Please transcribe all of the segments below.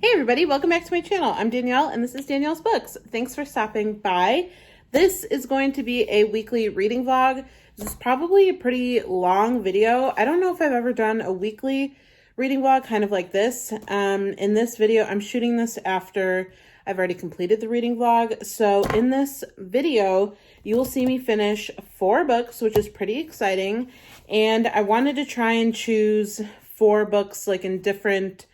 Hey everybody, welcome back to my channel. I'm Danielle and this is Danielle's Books. Thanks for stopping by. This is going to be a weekly reading vlog. This is probably a pretty long video. I don't know if I've ever done a weekly reading vlog kind of like this. In this video, I'm shooting this after I've already completed the reading vlog. So in this video, you will see me finish 4 books, which is pretty exciting. And I wanted to try and choose 4 books like in different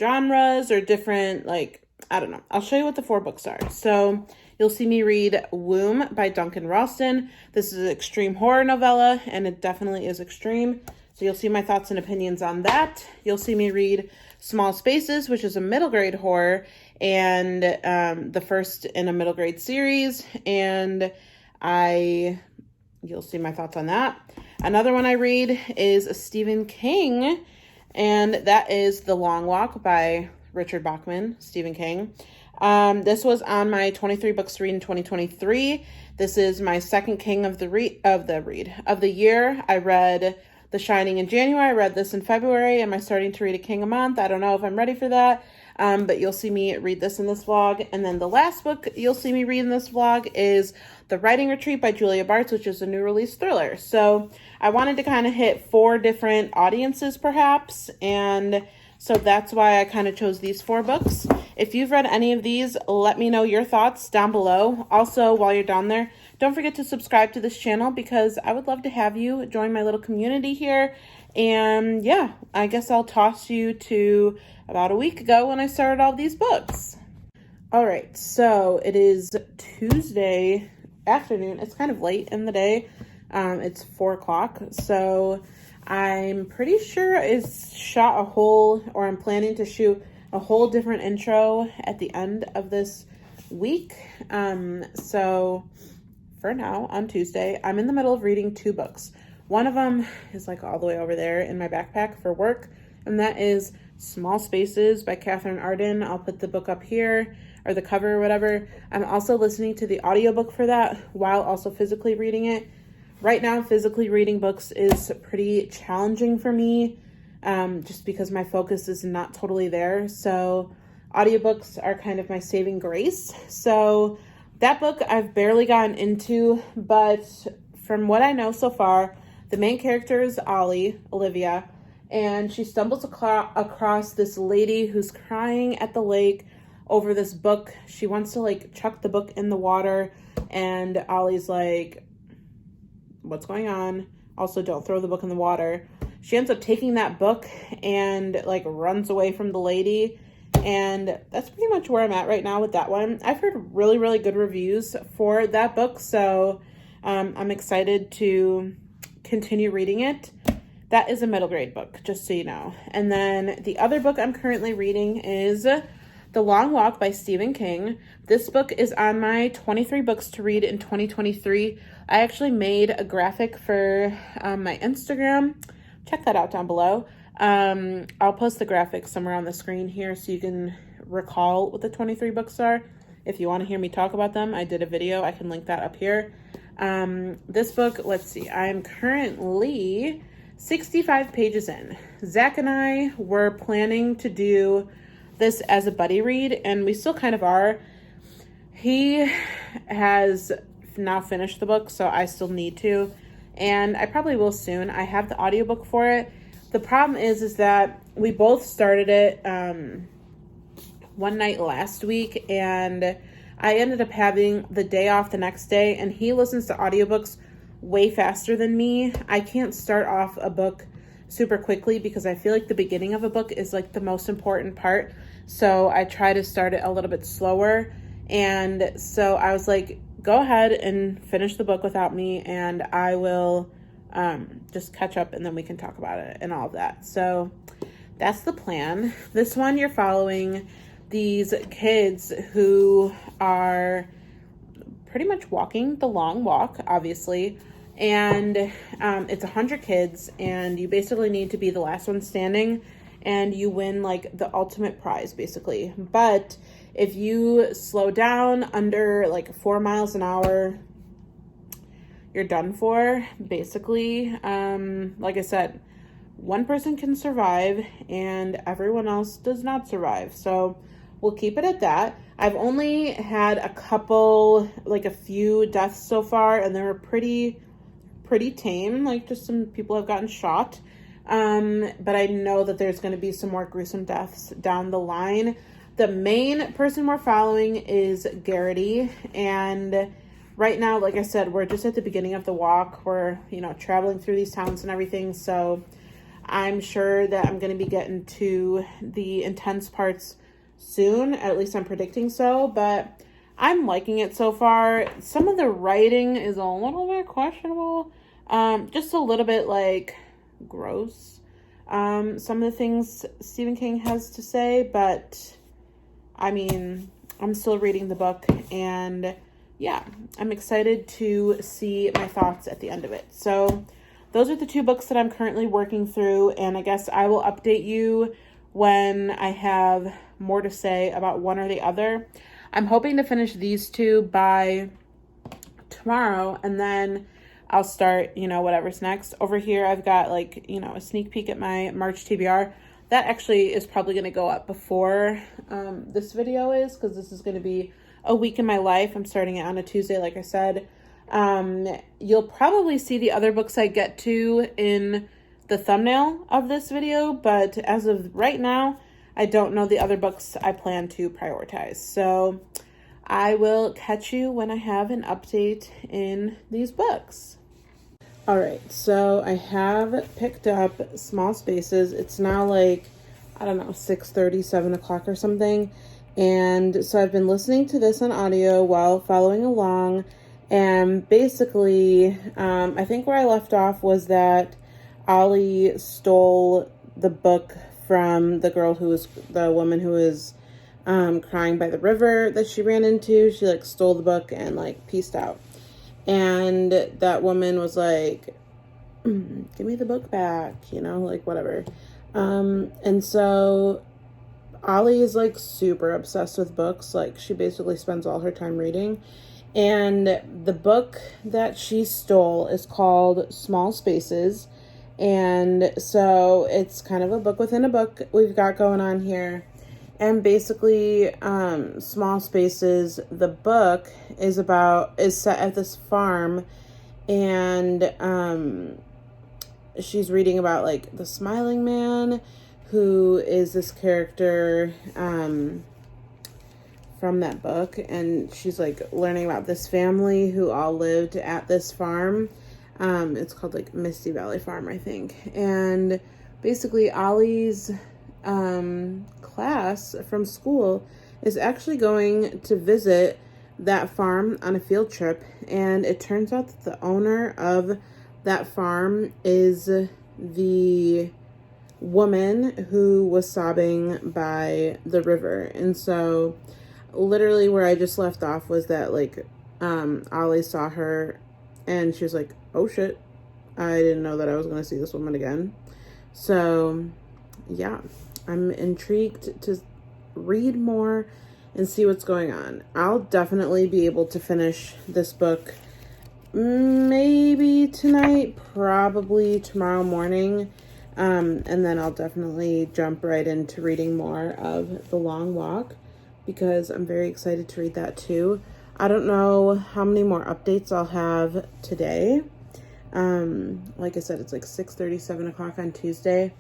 genres or different, like, I don't know. I'll show you what the 4 books are. So you'll see me read Womb by Duncan Ralston. This is an extreme horror novella, and it definitely is extreme. So you'll see my thoughts and opinions on that. You'll see me read Small Spaces, which is a middle grade horror, and the first in a middle grade series. And you'll see my thoughts on that. Another one I read is a Stephen King, and that is The Long Walk by Richard Bachman, Stephen King. This was on my 23 books to read in 2023. This is my second King of the year. I read The Shining in January. I read this in February. Am I starting to read a King a month? I don't know if I'm ready for that. But you'll see me read this in this vlog. And then the last book you'll see me read in this vlog is The Writing Retreat by Julia Bartz, which is a new release thriller. So I wanted to kind of hit 4 different audiences perhaps. And so that's why I kind of chose these 4 books. If you've read any of these, let me know your thoughts down below. Also, while you're down there, don't forget to subscribe to this channel because I would love to have you join my little community here. And yeah, I guess I'll toss you to about a week ago when I started all these books. All right, so it is Tuesday afternoon. It's kind of late in the day. It's 4 o'clock. So I'm pretty sure it's shot a whole, or I'm planning to shoot a whole different intro at the end of this week. So for now, on Tuesday, I'm in the middle of reading 2 books. One of them is like all the way over there in my backpack for work, and that is Small Spaces by Catherine Arden. I'll put the book up here, or the cover or whatever. I'm also listening to the audiobook for that while also physically reading it. Right now, physically reading books is pretty challenging for me, just because my focus is not totally there. So audiobooks are kind of my saving grace. So that book I've barely gotten into, but from what I know so far, the main character is Olivia, and she stumbles across this lady who's crying at the lake over this book. She wants to like chuck the book in the water, and Ollie's like, what's going on? Also, don't throw the book in the water. She ends up taking that book and like runs away from the lady. And that's pretty much where I'm at right now with that one. I've heard really, really good reviews for that book. So I'm excited to continue reading it. That is a middle grade book, just so you know. And then the other book I'm currently reading is The Long Walk by Stephen King. This book is on my 23 books to read in 2023. I actually made a graphic for my Instagram. Check that out down below. I'll post the graphic somewhere on the screen here so you can recall what the 23 books are. If you want to hear me talk about them, I did a video. I can link that up here. This book, let's see, I'm currently 65 pages in. Zach and I were planning to do this as a buddy read, and we still kind of are. He has now finished the book, so I still need to, and I probably will soon. I have the audiobook for it. The problem is that we both started it one night last week, and I ended up having the day off the next day, and he listens to audiobooks way faster than me. I can't start off a book super quickly because I feel like the beginning of a book is like the most important part. So I try to start it a little bit slower. And so I was like, go ahead and finish the book without me, and I will just catch up, and then we can talk about it and all of that. So that's the plan. This one, you're following these kids who are pretty much walking the long walk, obviously. And it's 100 kids, and you basically need to be the last one standing, and you win like the ultimate prize basically. But if you slow down under like 4 miles an hour, you're done for basically. Like I said, one person can survive and everyone else does not survive. So we'll keep it at that. I've only had a few deaths so far, and they were pretty tame. Like, just some people have gotten shot. But I know that there's going to be some more gruesome deaths down the line. The main person we're following is Garrity, and right now, like I said, we're just at the beginning of the walk. We're, traveling through these towns and everything, so I'm sure that I'm going to be getting to the intense parts soon. At least I'm predicting so, but I'm liking it so far. Some of the writing is a little bit questionable. Just a little bit, gross. Some of the things Stephen King has to say, but I mean, I'm still reading the book, and yeah, I'm excited to see my thoughts at the end of it. So those are the two books that I'm currently working through, and I guess I will update you when I have more to say about one or the other. I'm hoping to finish these two by tomorrow, and then I'll start, whatever's next. Over here, I've got, a sneak peek at my March TBR. That actually is probably going to go up before this video is, because this is going to be a week in my life. I'm starting it on a Tuesday, like I said. You'll probably see the other books I get to in the thumbnail of this video, but as of right now, I don't know the other books I plan to prioritize. So I will catch you when I have an update in these books. All right, so I have picked up Small Spaces. It's now 6:30, 7 o'clock or something. And so I've been listening to this on audio while following along. And basically, I think where I left off was that Ollie stole the book from the woman who was crying by the river that she ran into. She stole the book and peaced out. And that woman was like, give me the book back, whatever. And so Ollie is super obsessed with books. She basically spends all her time reading. And the book that she stole is called Small Spaces. And so it's kind of a book within a book we've got going on here. And basically, Small Spaces, the book is set at this farm, and she's reading about the Smiling Man, who is this character from that book, and she's learning about this family who all lived at this farm. It's called Misty Valley Farm, I think. And basically Ollie's class from school is actually going to visit that farm on a field trip, and it turns out that the owner of that farm is the woman who was sobbing by the river. And so literally where I just left off was that Ollie saw her and she was like, oh shit, I didn't know that I was going to see this woman again. So yeah, I'm intrigued to read more and see what's going on. I'll definitely be able to finish this book maybe tonight, probably tomorrow morning. And then I'll definitely jump right into reading more of The Long Walk, because I'm very excited to read that too. I don't know how many more updates I'll have today. Like I said, it's 6:30, 7 o'clock on Tuesday.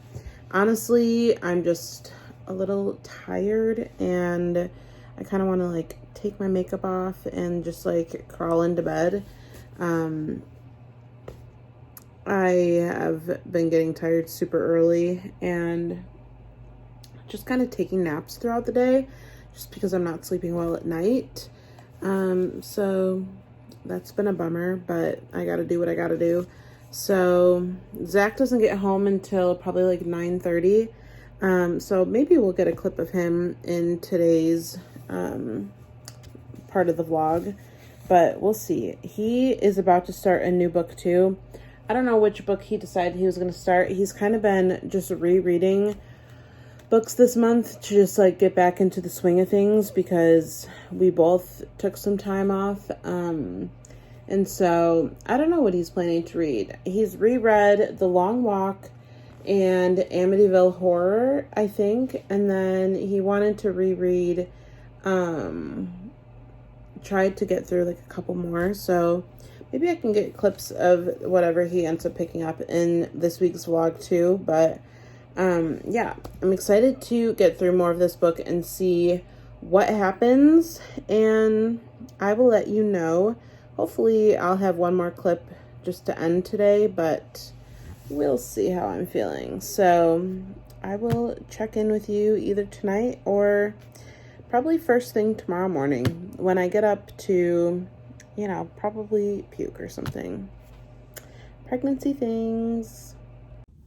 Honestly, I'm just a little tired, and I kind of want to take my makeup off and just crawl into bed. I have been getting tired super early and just kind of taking naps throughout the day just because I'm not sleeping well at night. So that's been a bummer, but I got to do what I got to do. So Zach doesn't get home until probably 9:30. So maybe we'll get a clip of him in today's part of the vlog, but we'll see. He is about to start a new book too. I don't know which book he decided he was going to start. He's kind of been just rereading books this month to just get back into the swing of things, because we both took some time off. And so I don't know what he's planning to read. He's reread The Long Walk and Amityville Horror, I think. And then he wanted to reread, tried to get through like a couple more. So maybe I can get clips of whatever he ends up picking up in this week's vlog too. But yeah, I'm excited to get through more of this book and see what happens. And I will let you know. Hopefully I'll have one more clip just to end today, but we'll see how I'm feeling. So I will check in with you either tonight or probably first thing tomorrow morning when I get up to, you know, probably puke or something. Pregnancy things.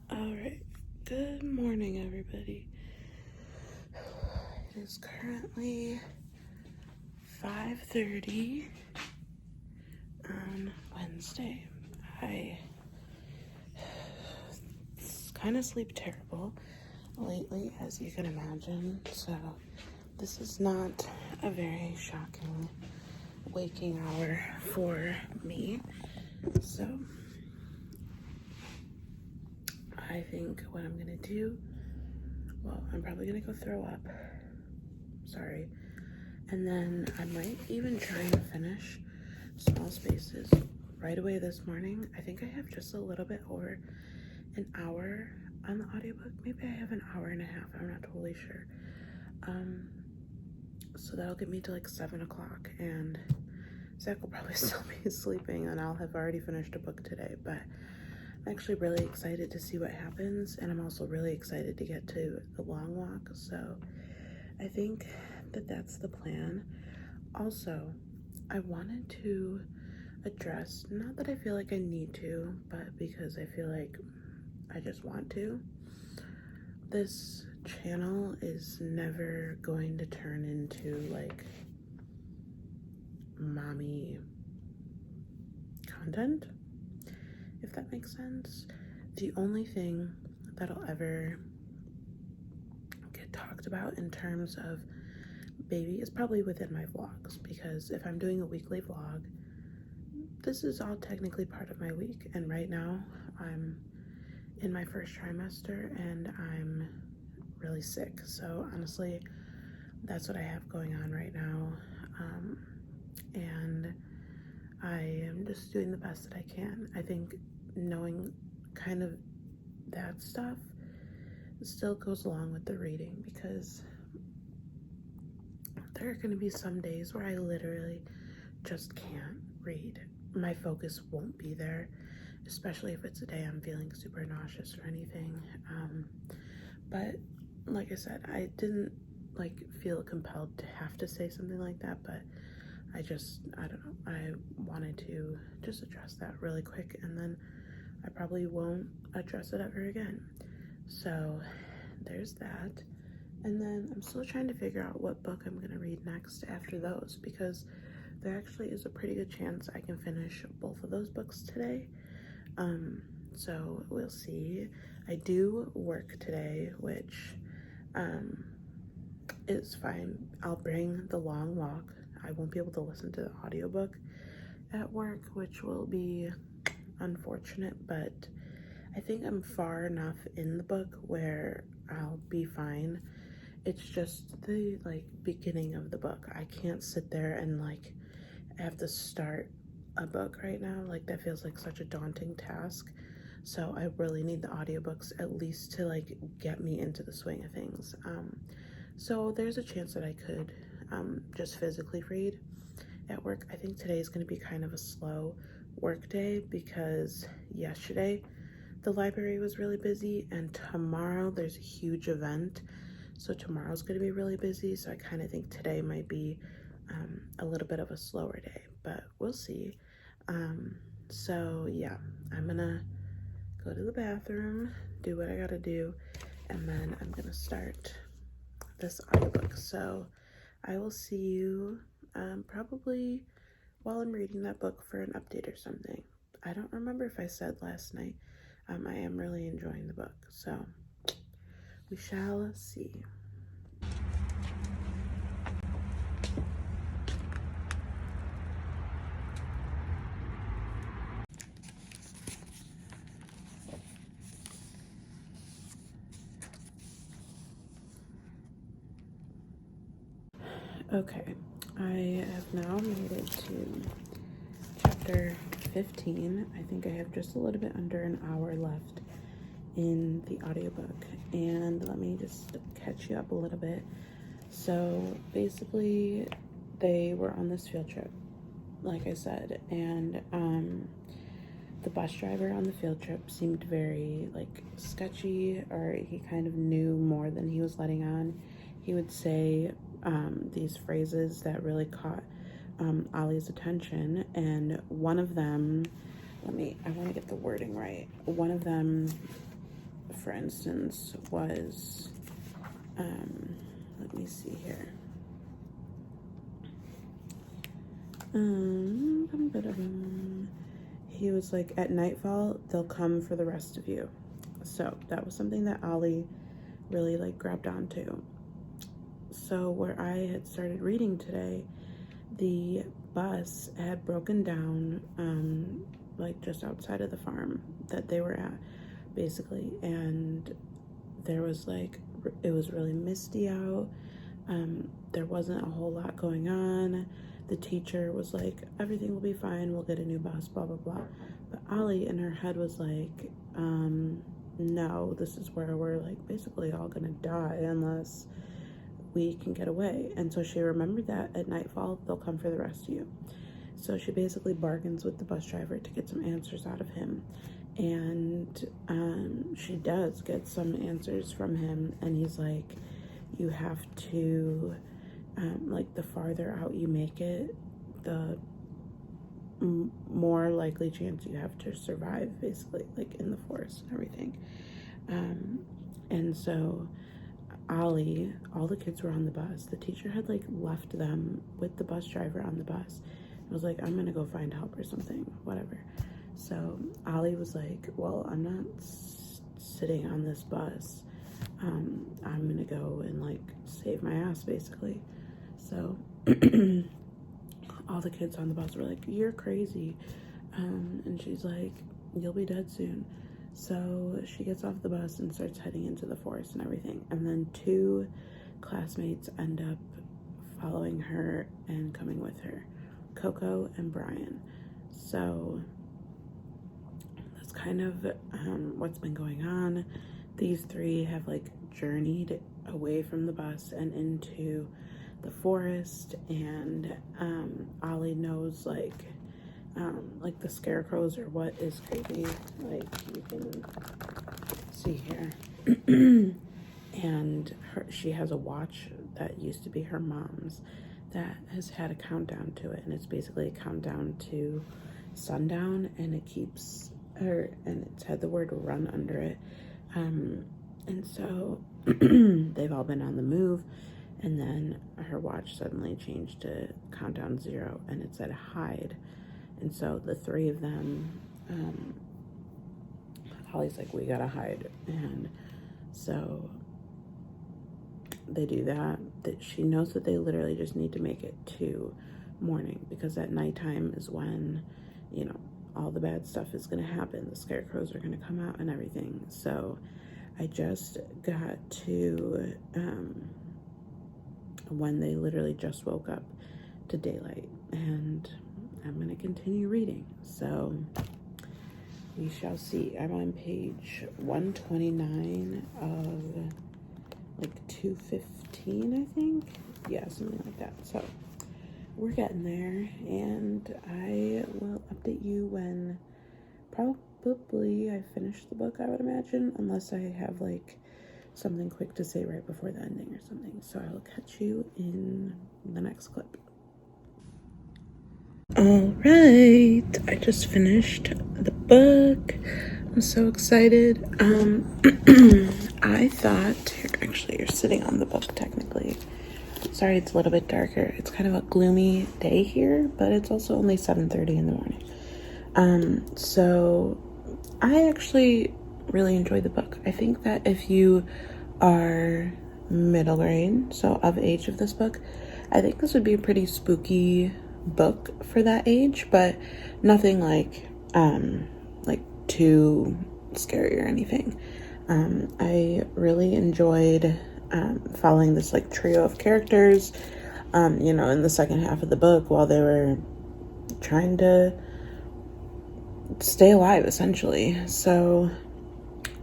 All right. Good morning, everybody. It is currently 5:30 on Wednesday. I kind of sleep terrible lately, as you can imagine, so this is not a very shocking waking hour for me. So I think what I'm gonna do, well, I'm probably gonna go throw up, sorry, and then I might even try and finish Small Spaces right away this morning. I think I have just a little bit over an hour on the audiobook. Maybe I have an hour and a half, I'm not totally sure. So that'll get me to like 7 o'clock, and Zach will probably still be sleeping, and I'll have already finished a book today. But I'm actually really excited to see what happens, and I'm also really excited to get to the long walk. So I think that that's the plan. Also, I wanted to address, not that I feel like I need to, but because I feel like I just want to, this channel is never going to turn into like mommy content, if that makes sense. The only thing that'll ever get talked about in terms of baby is probably within my vlogs, because if I'm doing a weekly vlog, this is all technically part of my week, and right now I'm in my first trimester and I'm really sick. So honestly, that's what I have going on right now. And I am just doing the best that I can. I think knowing kind of that stuff still goes along with the reading, because there are going to be some days where I literally just can't read. My focus won't be there, especially if it's a day I'm feeling super nauseous or anything. But like I said, I didn't like feel compelled to have to say something like that, but I don't know, I wanted to just address that really quick, and then I probably won't address it ever again. So there's that. And then I'm still trying to figure out what book I'm gonna read next after those, because there actually is a pretty good chance I can finish both of those books today. So we'll see. I do work today, which is fine. I'll bring the long walk. I won't be able to listen to the audiobook at work, which will be unfortunate, but I think I'm far enough in the book where I'll be fine. It's just the like beginning of the book. I can't sit there and like I have to start a book right now. Like that feels like such a daunting task. So I really need the audiobooks at least to like get me into the swing of things. So there's a chance that I could just physically read at work. I think today is going to be kind of a slow work day because yesterday the library was really busy, and tomorrow there's a huge event. So tomorrow's going to be really busy. So I kind of think today might be a little bit of a slower day, but we'll see. So yeah, I'm gonna go to the bathroom, do what I gotta do, and then I'm gonna start this audiobook. So I will see you probably while I'm reading that book for an update or something. I don't remember if I said last night. I am really enjoying the book, so we shall see. Okay, I have now made it to chapter 15. I think I have just a little bit under an hour left in the audiobook, and let me just catch you up a little bit. So basically, they were on this field trip, like I said, and the bus driver on the field trip seemed very like sketchy, or he kind of knew more than he was letting on. He would say these phrases that really caught Ollie's attention, and one of them, I want to get the wording right. One of them, for instance, was, let me see here. He was like, at nightfall, they'll come for the rest of you. So that was something that Ollie really like grabbed onto. So where I had started reading today, the bus had broken down, like just outside of the farm that they were at, basically. And there was like, it was really misty out. There wasn't a whole lot going on. The teacher was like, everything will be fine, we'll get a new bus, blah, blah, blah. But Ollie in her head was like, no, this is where we're like basically all gonna die unless we can get away. And so she remembered that at nightfall, they'll come for the rest of you. So she basically bargains with the bus driver to get some answers out of him. And she does get some answers from him. And he's like, you have to, like, the farther out you make it, the more likely chance you have to survive, basically, like in the forest and everything. And so Ollie, all the kids were on the bus. The teacher had like left them with the bus driver on the bus. It was like, I'm gonna go find help or something, whatever. So Ollie was like, well, I'm not sitting on this bus. I'm gonna go and like save my ass, basically. So all the kids on the bus were like, you're crazy. And she's like, you'll be dead soon. So she gets off the bus and starts heading into the forest and everything. And then 2 classmates end up following her and coming with her, Coco and Brian. So that's kind of what's been going on. These 3 have like journeyed away from the bus and into the forest, and Ollie knows like the scarecrows or what is creepy, like you can see here. And she has a watch that used to be her mom's that has had a countdown to it, and it's basically a countdown to sundown, and it keeps her, and it's had the word run under it. And so they've all been on the move, and then her watch suddenly changed to countdown 0, and it said hide. And so the 3 of them, Ollie's like, we gotta hide. And so they do that. That she knows that they literally just need to make it to morning, because at nighttime is when, you know, all the bad stuff is gonna happen. The scarecrows are gonna come out and everything. So I just got to when they literally just woke up to daylight, and I'm going to continue reading, so we shall see. I'm on page 129 of like 215, I think. Yeah, something like that. So we're getting there, and I will update you when probably I finish the book, I would imagine, unless I have like something quick to say right before the ending or something. So I will catch you in the next clip. All right, I just finished the book. I'm so excited. I thought, actually you're sitting on the book technically. Sorry, it's a little bit darker. It's kind of a gloomy day here, but it's also only 7:30 in the morning. So I actually really enjoyed the book. I think that if you are middle grade, so of age of this book, I think this would be a pretty spooky book for that age, but nothing like too scary or anything. I really enjoyed following this like trio of characters. in the second half of the book while they were trying to stay alive, essentially. So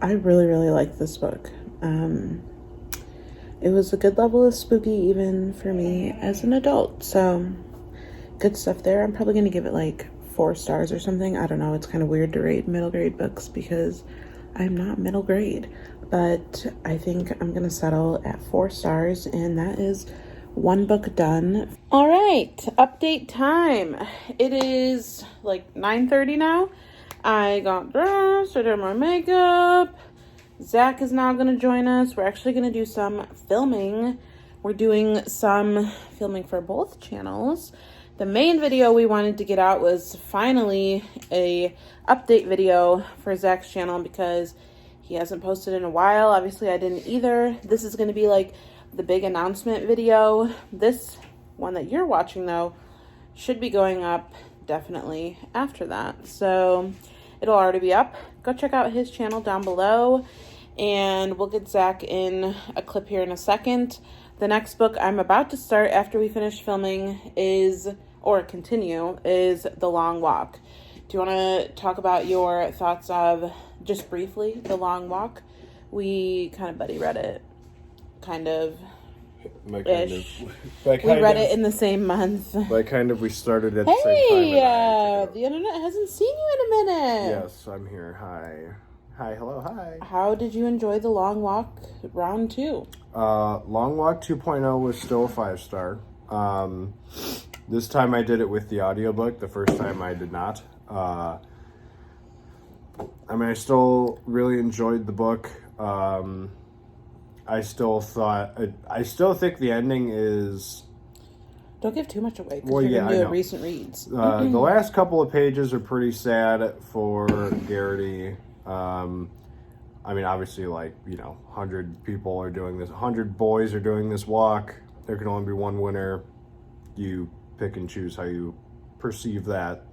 I really, really like this book. It was a good level of spooky even for me as an adult. So good stuff there. I'm probably going to give it like 4 stars or something. I don't know. It's kind of weird to rate middle grade books because I'm not middle grade. But I think I'm going to settle at 4 stars, and that is one book done. All right, update time. It is like 9:30 now. I got dressed, I did my makeup. Zach is now going to join us. We're actually going to do some filming. We're doing some filming for both channels. The main video we wanted to get out was finally a update video for Zach's channel because he hasn't posted in a while. Obviously, I didn't either. This is going to be like the big announcement video. This one that you're watching, though, should be going up definitely after that. So it'll already be up. Go check out his channel down below, and we'll get Zach in a clip here in a second. The next book I'm about to start after we finish filming is The Long Walk. Do you want to talk about your thoughts of, just briefly, The Long Walk? We kind of buddy read it, we read it in the same month. We started at the same time. The internet hasn't seen you in a minute. Yes, I'm here. Hi, hello, hi. How did you enjoy The Long Walk round 2? Long Walk 2.0 was still a 5-star. This time I did it with the audiobook. The first time I did not. I still really enjoyed the book. I still think the ending is... Don't give too much away, because you're going to do recent reads. The last couple of pages are pretty sad for Garrity. Obviously, 100 people are doing this. 100 boys are doing this walk. There can only be one winner. You pick and choose how you perceive that.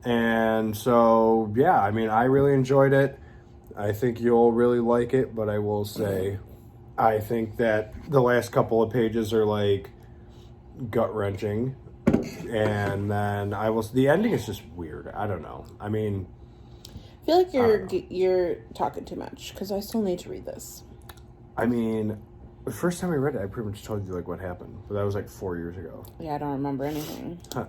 And so, yeah, I really enjoyed it. I think you'll really like it, but I will say, I think that the last couple of pages are gut-wrenching, and then the ending is just weird. I don't know. I feel like you're talking too much, because I still need to read this. The first time I read it, I pretty much told you what happened, but that was 4 years ago. Yeah, I don't remember anything. Huh.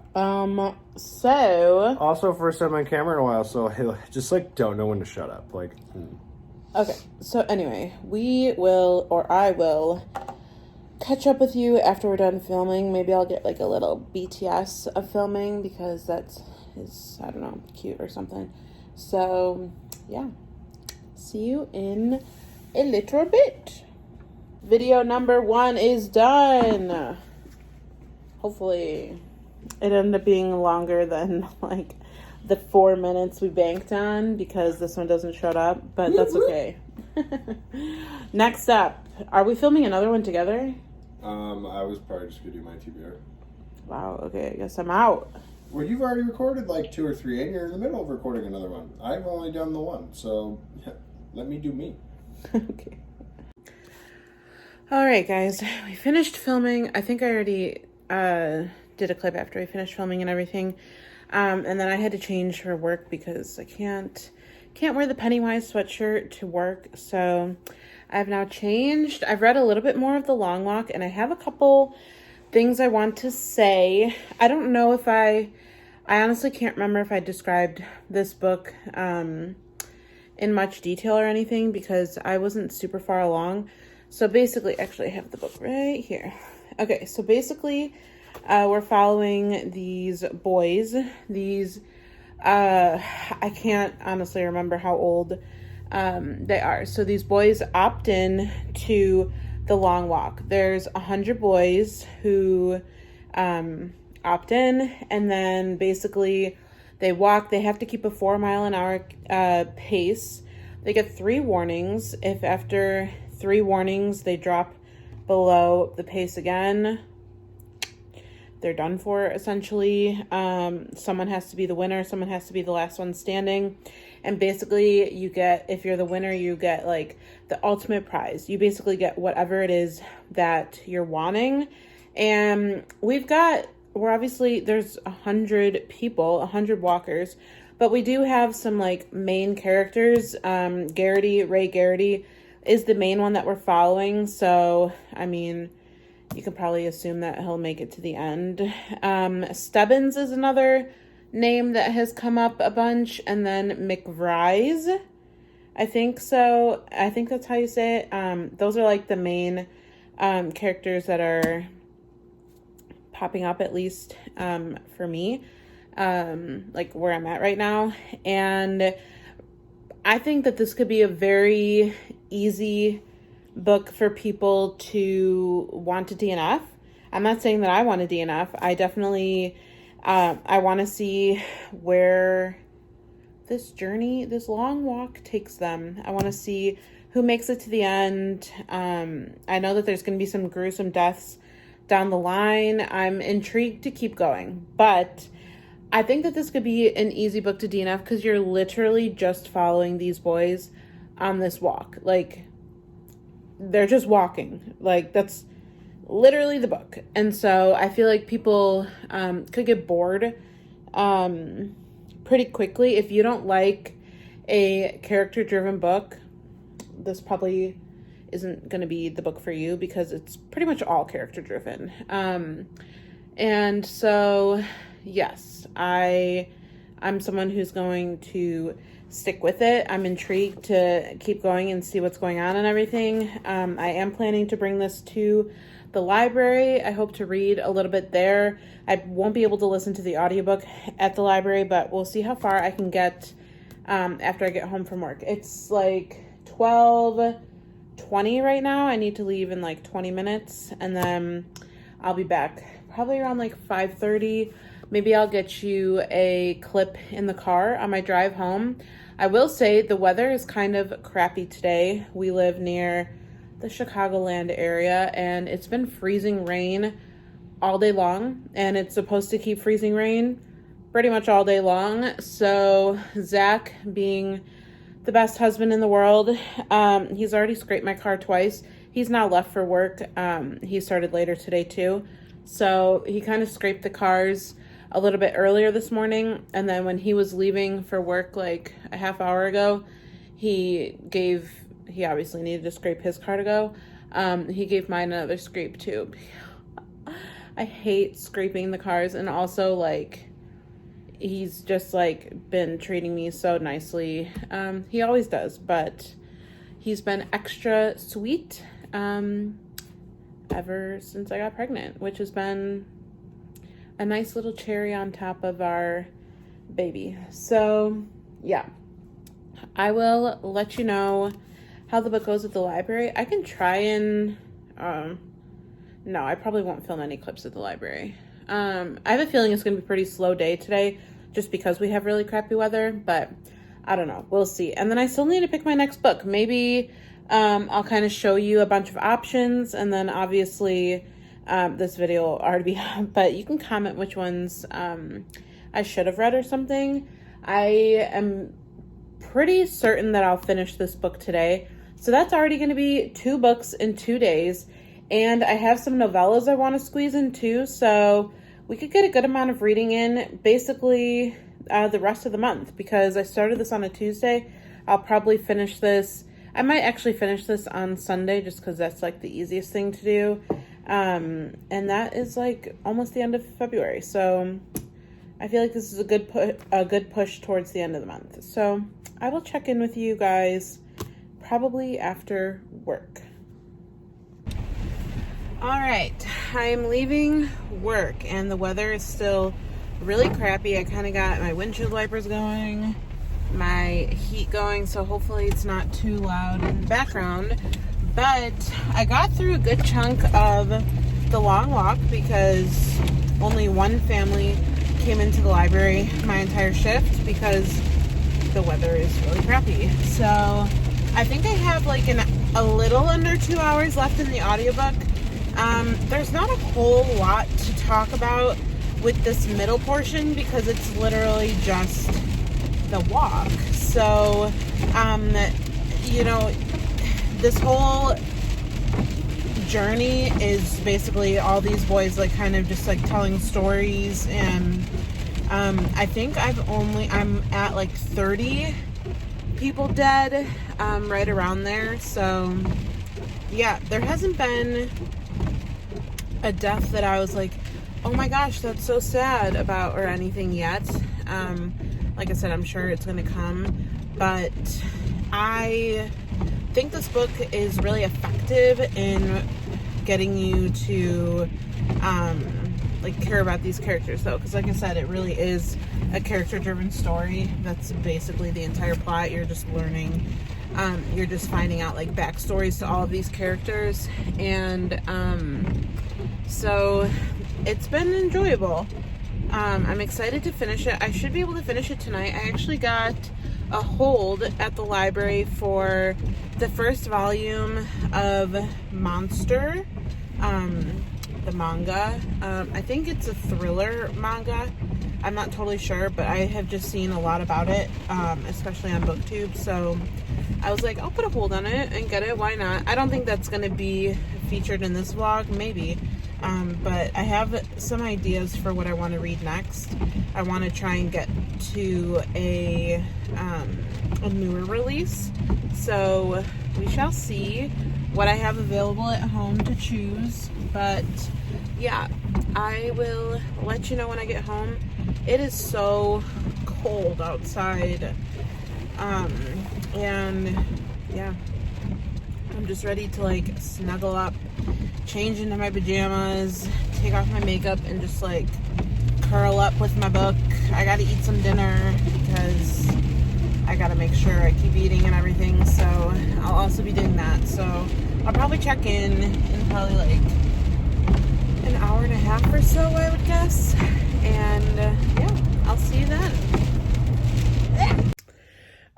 So also first time on camera in a while, so I just don't know when to shut up. Okay, so anyway, I will catch up with you after we're done filming. Maybe I'll get a little BTS of filming because is I don't know, cute or something. So yeah, see you in a little bit. Video number 1 is done. Hopefully it ended up being longer than the 4 minutes we banked on because this one doesn't shut up, but that's okay. Next up, are we filming another one together? I was probably just gonna do my TBR. Wow, okay, I guess I'm out. Well, you've already recorded 2 or 3 and you're in the middle of recording another one. I've only done the one, so let me do me. Okay. All right, guys, we finished filming. I think I already did a clip after I finished filming and everything. And then I had to change for work because I can't wear the Pennywise sweatshirt to work. So I've now changed. I've read a little bit more of The Long Walk, and I have a couple things I want to say. I don't know if I honestly can't remember if I described this book in much detail or anything because I wasn't super far along. So basically, actually, I have the book right here. Okay, so basically, we're following these boys. I can't honestly remember how old they are. So these boys opt in to the Long Walk. There's 100 boys who opt in, and then basically they walk. They have to keep a 4-mile-an-hour pace. They get 3 warnings. If after 3 warnings they drop below the pace again, they're done for, essentially. Someone has to be the winner. Someone has to be the last one standing. And basically, if you're the winner, you get the ultimate prize. You basically get whatever it is that you're wanting. And we're obviously, there's 100 people, 100 walkers, but we do have some like main characters. Ray Garrity is the main one that we're following. So, I mean, you can probably assume that he'll make it to the end. Stebbins is another name that has come up a bunch. And then McVrise, I think so. I think that's how you say it. Those are like the main characters that are popping up, at least for me, like where I'm at right now. And I think that this could be a very easy book for people to want to DNF. I'm not saying that I want to DNF. I definitely I want to see where this long walk takes them. I want to see who makes it to the end. I know that there's going to be some gruesome deaths down the line. I'm intrigued to keep going, but I think that this could be an easy book to DNF because you're literally just following these boys on this walk. Like, they're just walking. Like, that's literally the book. And so I feel like people could get bored pretty quickly. If you don't like a character-driven book, this probably isn't going to be the book for you because it's pretty much all character-driven. And so, yes, I'm someone who's going to stick with it. I'm intrigued to keep going and see what's going on and everything. I am planning to bring this to the library. I hope to read a little bit there. I won't be able to listen to the audiobook at the library, but we'll see how far I can get after I get home from work. It's like 12:20 right now. I need to leave in like 20 minutes, and then I'll be back probably around like 5:30. Maybe I'll get you a clip in the car on my drive home. I will say the weather is kind of crappy today. We live near the Chicagoland area, and it's been freezing rain all day long, and it's supposed to keep freezing rain pretty much all day long. So Zach, being the best husband in the world, he's already scraped my car twice. He's now left for work. He started later today too, so he kind of scraped the cars a little bit earlier this morning, and then when he was leaving for work like a half hour ago, he obviously needed to scrape his car to go. He gave mine another scrape too. I hate scraping the cars, and also like he's just like been treating me so nicely. He always does, but he's been extra sweet ever since I got pregnant, which has been a nice little cherry on top of our baby. So yeah, I will let you know how the book goes at the library. I can try and no, I probably won't film any clips at the library. I have a feeling it's gonna be a pretty slow day today just because we have really crappy weather, but I don't know, we'll see. And then I still need to pick my next book. Maybe I'll kind of show you a bunch of options, and then obviously this video will already be up, but you can comment which ones I should have read or something. I am pretty certain that I'll finish this book today. So that's already going to be 2 books in 2 days. And I have some novellas I want to squeeze in too. So we could get a good amount of reading in basically the rest of the month, because I started this on a Tuesday. I'll probably finish this. I might actually finish this on Sunday just because that's like the easiest thing to do. And that is like almost the end of February. So I feel like this is a good push towards the end of the month. So I will check in with you guys probably after work. All right, I'm leaving work and the weather is still really crappy. I kind of got my windshield wipers going, my heat going, so hopefully it's not too loud in the background. But I got through a good chunk of the long walk because only one family came into the library my entire shift because the weather is really crappy. So I think I have like a little under 2 hours left in the audiobook. There's not a whole lot to talk about with this middle portion because it's literally just the walk. So, you know, this whole journey is basically all these boys like kind of just like telling stories, and I think I'm at like 30 people dead, right around there. So yeah, there hasn't been a death that I was like, oh my gosh, that's so sad about, or anything yet. Like I said, I'm sure it's gonna come, but I think this book is really effective in getting you to like care about these characters, though, because like I said, it really is a character driven story. That's basically the entire plot. You're just learning, you're just finding out like backstories to all of these characters, and so it's been enjoyable. I'm excited to finish it. I should be able to finish it tonight. I actually got a hold at the library for the first volume of Monster, the manga. I think it's a thriller manga. I'm not totally sure, but I have just seen a lot about it, especially on BookTube. So I was like, I'll put a hold on it and get it. Why not? I don't think that's going to be featured in this vlog, maybe. But I have some ideas for what I want to read next. I want to try and get to a newer release. So we shall see what I have available at home to choose. But yeah, I will let you know when I get home. It is so cold outside. And yeah, I'm just ready to like snuggle up, change into my pajamas, take off my makeup, and just like curl up with my book. I gotta eat some dinner because I gotta make sure I keep eating and everything. So I'll also be doing that. So I'll probably check in probably like an hour and a half or so, I would guess. And yeah, I'll see you then.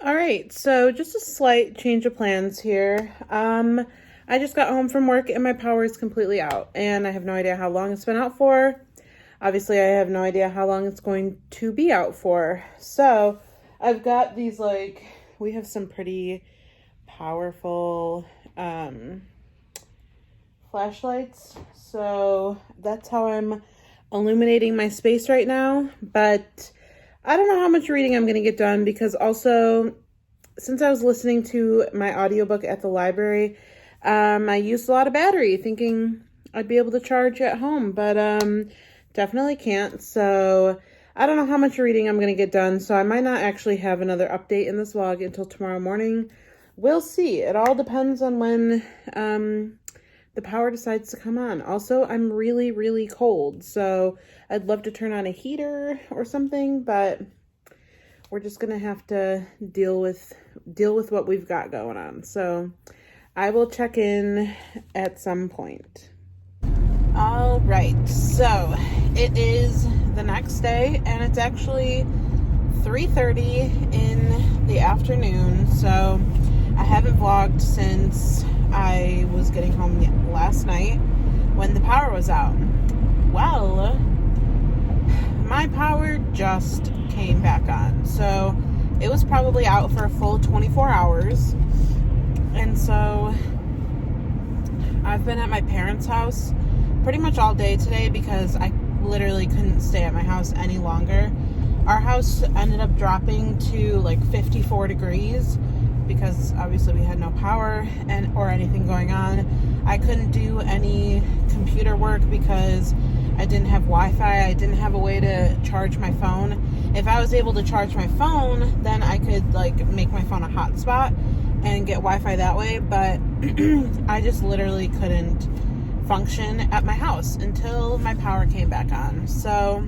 All right, so just a slight change of plans here. I just got home from work and my power is completely out, and I have no idea how long it's been out for. Obviously, I have no idea how long it's going to be out for. So I've got these, like, we have some pretty powerful flashlights. So that's how I'm illuminating my space right now. But I don't know how much reading I'm going to get done, because also, since I was listening to my audiobook at the library, I used a lot of battery thinking I'd be able to charge at home, but definitely can't. So I don't know how much reading I'm going to get done, so I might not actually have another update in this vlog until tomorrow morning. We'll see. It all depends on when the power decides to come on. Also, I'm really, really cold, so I'd love to turn on a heater or something, but we're just gonna have to deal with what we've got going on. So I will check in at some point. All right, so it is the next day, and it's actually 3:30 in the afternoon. So I haven't vlogged since I was getting home last night when the power was out. Well, my power just came back on. So it was probably out for a full 24 hours. And so I've been at my parents' house pretty much all day today because I literally couldn't stay at my house any longer. Our house ended up dropping to like 54 degrees because obviously we had no power or anything going on. I couldn't do any computer work because I didn't have Wi-Fi. I didn't have a way to charge my phone. If I was able to charge my phone, then I could like make my phone a hotspot and get Wi-Fi that way, but I just literally couldn't function at my house until my power came back on. So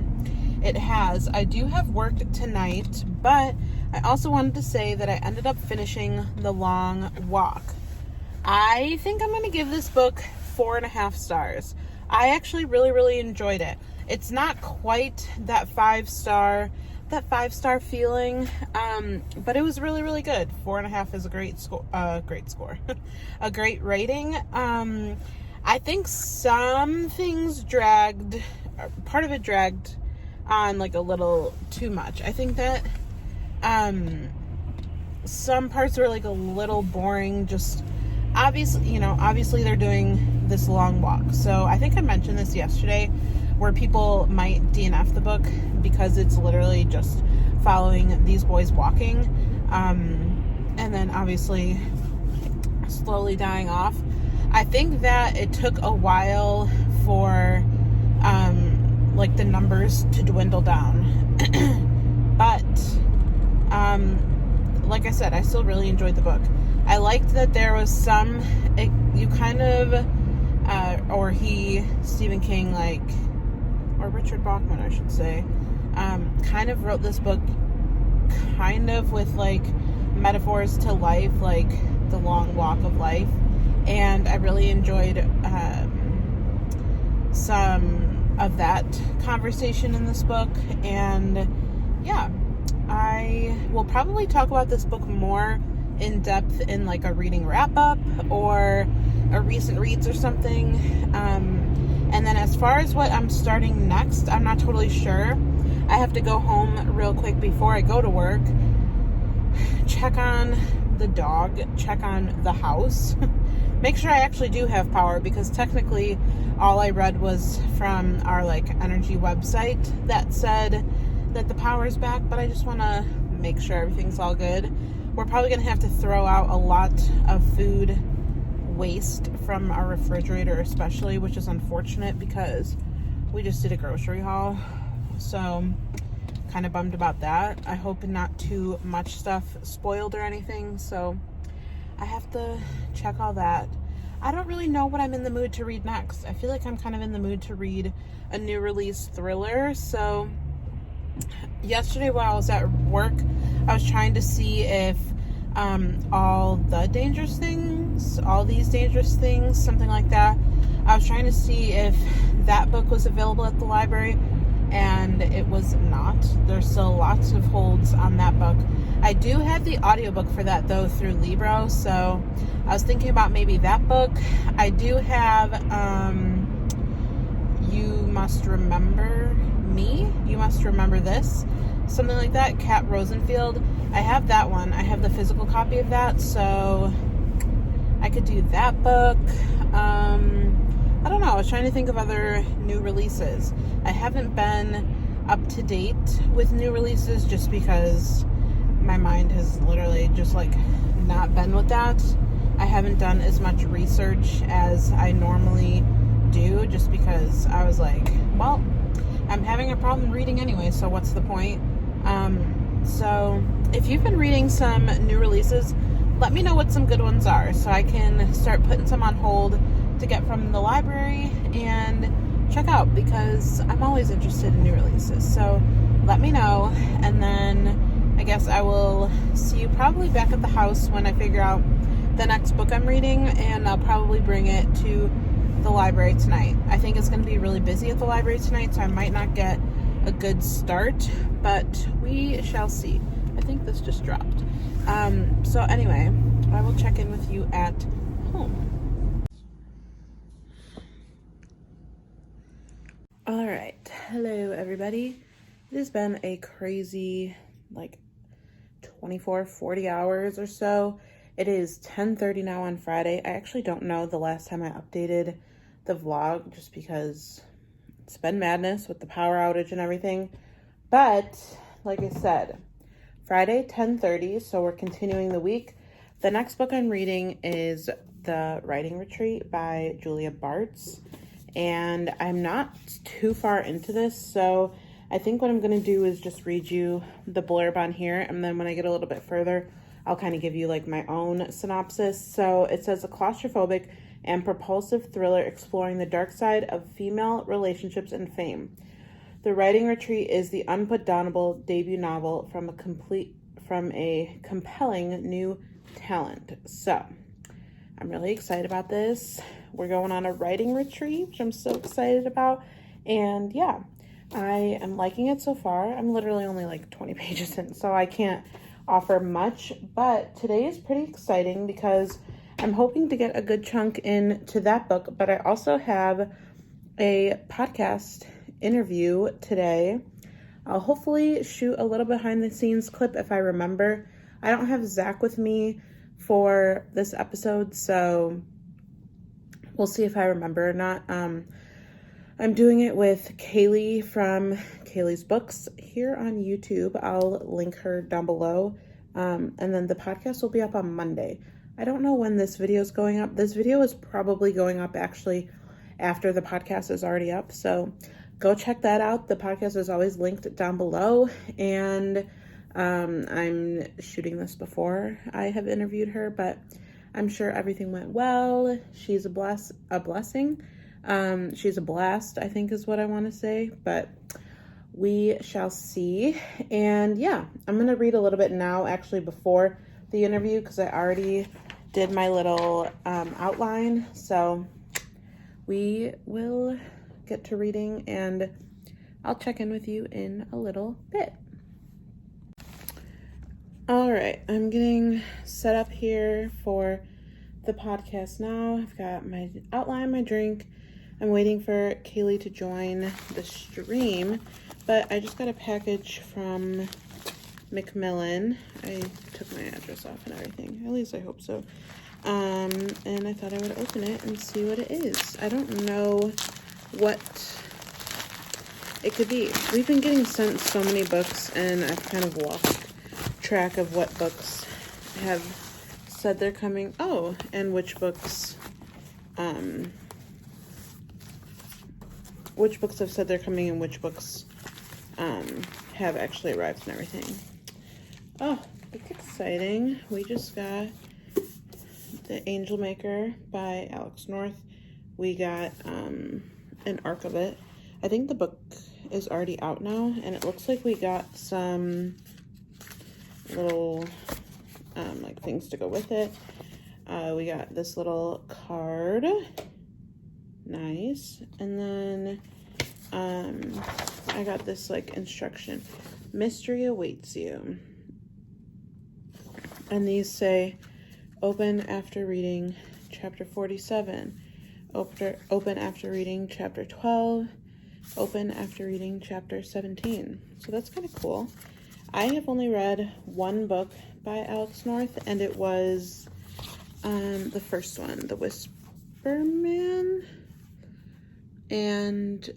it has. I do have work tonight, but I also wanted to say that I ended up finishing The Long Walk. I think I'm going to give this book 4.5 stars. I actually really, really enjoyed it. It's not quite that 5-star feeling, but it was really, really good. 4.5 is a great score, a great rating. I think some things part of it dragged on like a little too much. I think that some parts were like a little boring. Just obviously they're doing this long walk. So I think I mentioned this yesterday, where people might DNF the book because it's literally just following these boys walking, and then obviously slowly dying off. I think that it took a while for like the numbers to dwindle down. But like I said, I still really enjoyed the book. I liked that there was some, Stephen King, or Richard Bachman, I should say, kind of wrote this book kind of with metaphors to life, like the long walk of life. And I really enjoyed some of that conversation in this book. And yeah, I will probably talk about this book more in depth in a reading wrap up or a recent reads or something. And then as far as what I'm starting next, I'm not totally sure. I have to go home real quick before I go to work, check on the dog, check on the house, make sure I actually do have power, because technically all I read was from our energy website that said that the power is back, but I just want to make sure everything's all good. We're probably going to have to throw out a lot of food waste from our refrigerator especially, which is unfortunate because we just did a grocery haul. So kind of bummed about that. I hope not too much stuff spoiled or anything, so I have to check all that. I don't really know what I'm in the mood to read next. I feel like I'm kind of in the mood to read a new release thriller. So yesterday while I was at work, I was trying to see if All These Dangerous Things, something like that. I was trying to see if that book was available at the library, and it was not. There's still lots of holds on that book. I do have the audiobook for that though through Libro, so I was thinking about maybe that book. I do have You Must Remember Me, You Must Remember This, something like that, Kat Rosenfield. I have that one. I have the physical copy of that, so I could do that book. I don't know. I was trying to think of other new releases. I haven't been up to date with new releases just because my mind has literally just not been with that. I haven't done as much research as I normally do just because I was well, I'm having a problem reading anyway, so what's the point? So if you've been reading some new releases, let me know what some good ones are so I can start putting some on hold to get from the library and check out, because I'm always interested in new releases. So let me know, and then I guess I will see you probably back at the house when I figure out the next book I'm reading, and I'll probably bring it to the library tonight. I think it's going to be really busy at the library tonight, so I might not get a good start, but we shall see. I think this just dropped. So anyway, I will check in with you at home. All right. Hello, everybody. It has been a crazy 24, 40 hours or so. It is 10:30 now on Friday. I actually don't know the last time I updated the vlog just because it's been madness with the power outage and everything. But like I said, Friday, 10:30, so we're continuing the week. The next book I'm reading is The Writing Retreat by Julia Bartz. And I'm not too far into this, so I think what I'm going to do is just read you the blurb on here, and then when I get a little bit further, I'll kind of give you my own synopsis. So it says, a claustrophobic and propulsive thriller exploring the dark side of female relationships and fame. The Writing Retreat is the unputdownable debut novel from a compelling new talent. So I'm really excited about this. We're going on a writing retreat, which I'm so excited about. And yeah, I am liking it so far. I'm literally only 20 pages in, so I can't offer much. But today is pretty exciting because I'm hoping to get a good chunk into that book. But I also have a podcast interview today. I'll hopefully shoot a little behind the scenes clip if I remember. I don't have Zach with me for this episode, so we'll see if I remember or not. I'm doing it with Kaylee from Kaylee's Books here on YouTube. I'll link her down below. And then the podcast will be up on Monday. I don't know when this video is going up. This video is probably going up actually after the podcast is already up. So go check that out. The podcast is always linked down below. And I'm shooting this before I have interviewed her, but I'm sure everything went well. She's a blessing. She's a blast, I think is what I want to say, but we shall see. And yeah, I'm going to read a little bit now, actually before the interview, because I already did my little outline. So we will get to reading and I'll check in with you in a little bit. All right, I'm getting set up here for the podcast now. I've got my outline, my drink. I'm waiting for Kaylee to join the stream, but I just got a package from Macmillan. I took my address off and everything. At least I hope so. And I thought I would open it and see what it is. I don't know what it could be. We've been getting sent so many books, and I've kind of lost track of what books have said they're coming. Oh, and which books have said they're coming and which books have actually arrived and everything. Oh, that's exciting. We just got The Angel Maker by Alex North. We got an arc of it. I think the book is already out now, and it looks like we got some little like things to go with it. We got this little card. Nice. And then I got this like instruction. Mystery awaits you. And these say, open after reading chapter 47. Open after reading chapter 12. Open after reading chapter 17. So that's kind of cool. I have only read one book by Alex North, and it was the first one, The Whisper Man. And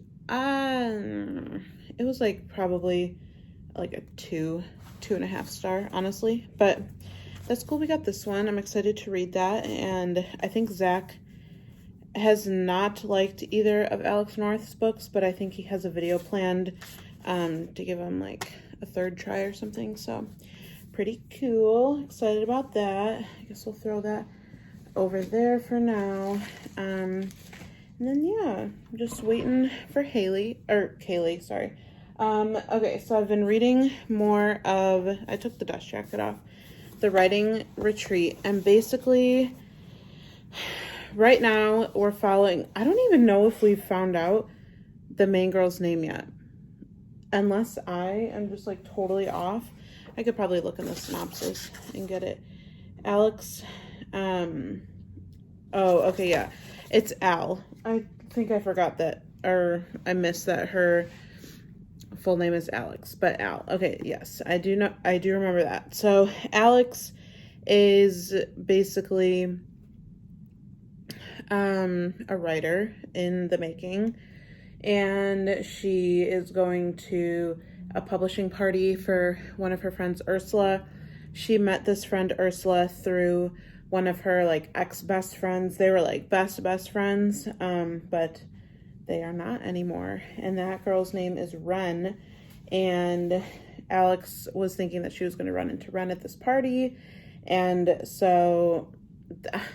it was like probably like a 2.5 star, honestly. But that's cool. We got this one. I'm excited to read that. And I think Zach has not liked either of Alex North's books, but I think he has a video planned to give him like a third try or something. So pretty cool. Excited about that. I guess we'll throw that over there for now. And then yeah, I'm just waiting for Kaylee, sorry. Okay, so I've been reading more of, I took the dust jacket off, The Writing Retreat, and basically right now we're following, I don't even know if we've found out the main girl's name yet. Unless I am just like totally off. I could probably look in the synopsis and get it. Alex, oh, okay, yeah. It's Al. I think I forgot that, or I missed that her full name is Alex, but Al. Okay, yes, I do remember that. So Alex is basically a writer in the making, and she is going to a publishing party for one of her friends, Ursula. She met this friend Ursula through one of her like ex-best friends. They were like best friends, but they are not anymore. And that girl's name is Ren. And Alex was thinking that she was going to run into Ren at this party. And so,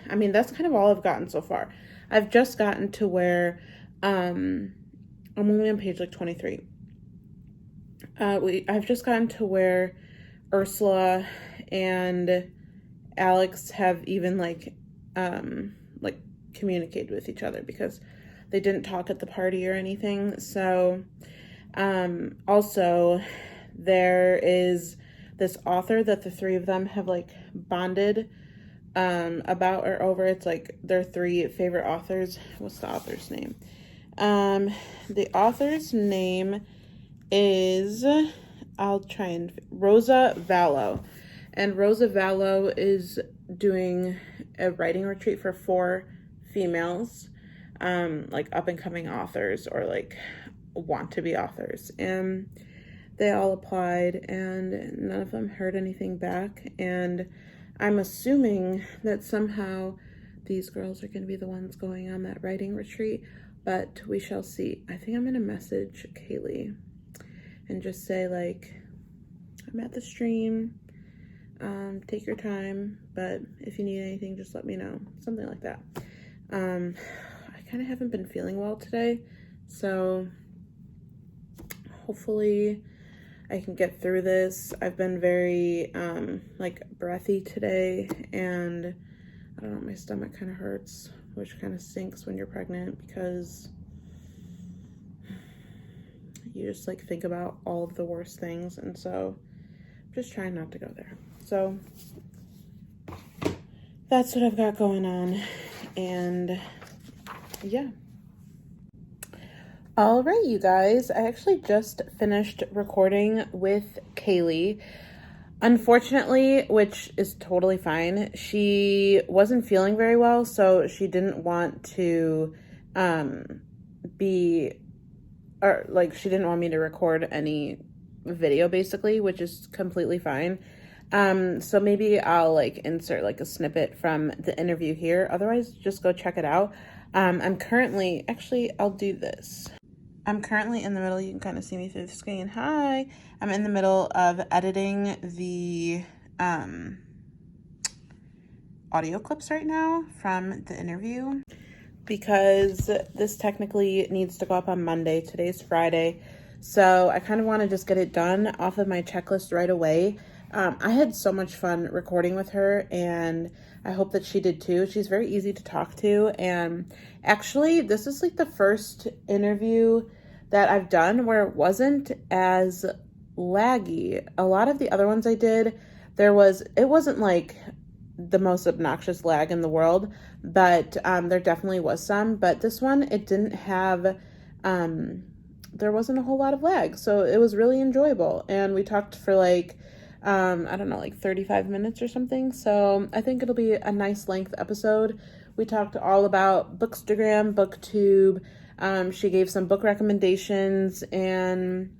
I mean, that's kind of all I've gotten so far. I've just gotten to where, I'm only on page like 23. I've just gotten to where Ursula and Alex have even like communicated with each other, because they didn't talk at the party or anything. So also there is this author that the three of them have like bonded about or over. It's like their three favorite authors. What's the author's name? The author's name is, Rosa Vallow. And Rosa Vallow is doing a writing retreat for 4 females, like up and coming authors or like want to be authors. And they all applied and none of them heard anything back. And I'm assuming that somehow these girls are going to be the ones going on that writing retreat, but we shall see. I think I'm going to message Kaylee and just say, like, I'm at the stream. Take your time, but if you need anything, just let me know. Something like that. I kind of haven't been feeling well today, so hopefully I can get through this. I've been very, like, breathy today, and I don't know, my stomach kind of hurts, which kind of stinks when you're pregnant because you just, like, think about all of the worst things, and so I'm just trying not to go there. So that's what I've got going on, and yeah. All right, you guys, I actually just finished recording with Kaylee. Unfortunately, which is totally fine, she wasn't feeling very well, so she didn't want to she didn't want me to record any video, basically, which is completely fine. So maybe I'll like insert like a snippet from the interview here. Otherwise, just go check it out. I'm currently, actually, I'll do this. I'm currently in the middle, you can kind of see me through the screen. Hi. I'm in the middle of editing the audio clips right now from the interview because this technically needs to go up on Monday. Today's Friday. So I kind of want to just get it done off of my checklist right away. I had so much fun recording with her, and I hope that she did too. She's very easy to talk to, and actually this is like the first interview that I've done where it wasn't as laggy. A lot of the other ones I did, it wasn't like the most obnoxious lag in the world, but there definitely was some. But this one, it didn't have, there wasn't a whole lot of lag, so it was really enjoyable. And we talked for like, I don't know, like 35 minutes or something. So I think it'll be a nice length episode. We talked all about Bookstagram, BookTube. She gave some book recommendations, and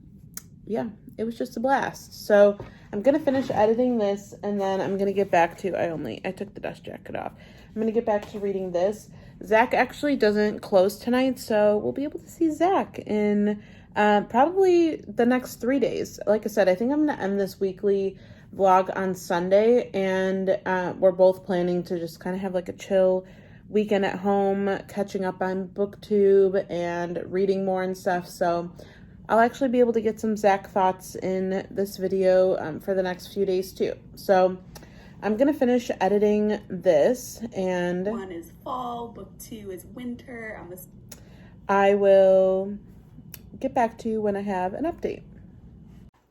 yeah, it was just a blast. So I'm going to finish editing this, and then I'm going to get back to, I took the dust jacket off. I'm going to get back to reading this. Zach actually doesn't close tonight, so we'll be able to see Zach in probably the next 3 days. Like I said, I think I'm going to end this weekly vlog on Sunday, and we're both planning to just kind of have like a chill weekend at home, catching up on BookTube and reading more and stuff. So I'll actually be able to get some Zach thoughts in this video for the next few days too. So I'm going to finish editing this, and 1 is fall, book 2 is winter. I will get back to you when I have an update.